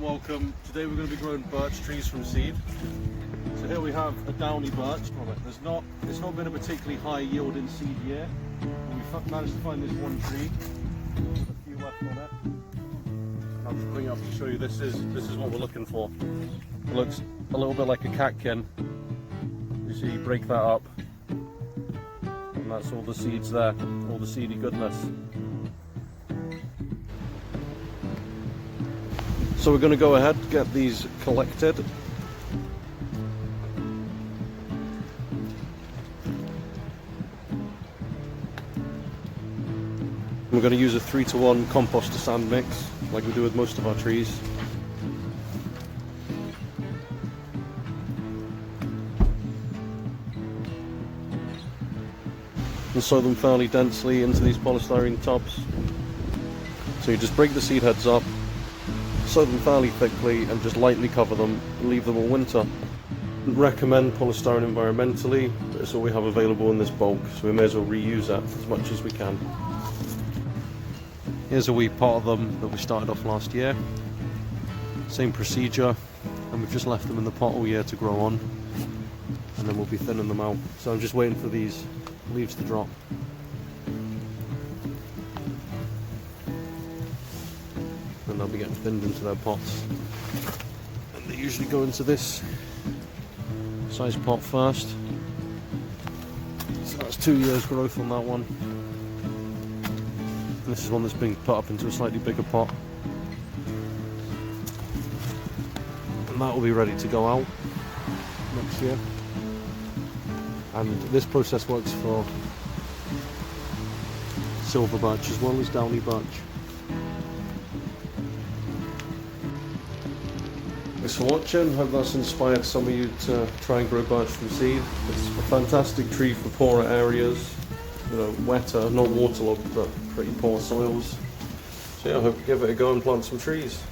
welcome. Today we're going to be growing birch trees from seed. So here we have a downy birch. It's not been a particularly high yielding seed year, but we managed to find this one tree with a few left on it. And I'll just bring it up to show you. This is what we're looking for. It looks a little bit like a catkin. You see, you break that up, and that's all the seeds there, all the seedy goodness. So we're going to go ahead, get these collected. We're going to use a 3-to-1 compost to sand mix, like we do with most of our trees. And sow them fairly densely into these polystyrene tubs. So you just break the seed heads up, sow them fairly thickly, and just lightly cover them and leave them all winter. Recommend polystyrene environmentally, but it's all we have available in this bulk, so we may as well reuse that as much as we can. Here's a wee pot of them that we started off last year. Same procedure, and we've just left them in the pot all year to grow on, and then we'll be thinning them out. So I'm just waiting for these leaves to drop. And they'll be getting thinned into their pots. And they usually go into this size pot first. So that's 2 years growth on that one. And this is one that's being put up into a slightly bigger pot. And that will be ready to go out next year. And this process works for silver birch as well as downy birch. Thanks for watching. Hope that's inspired some of you to try and grow birch from seed. It's a fantastic tree for poorer areas, you know, wetter, not waterlogged, but pretty poor soils. So yeah, I hope you give it a go and plant some trees.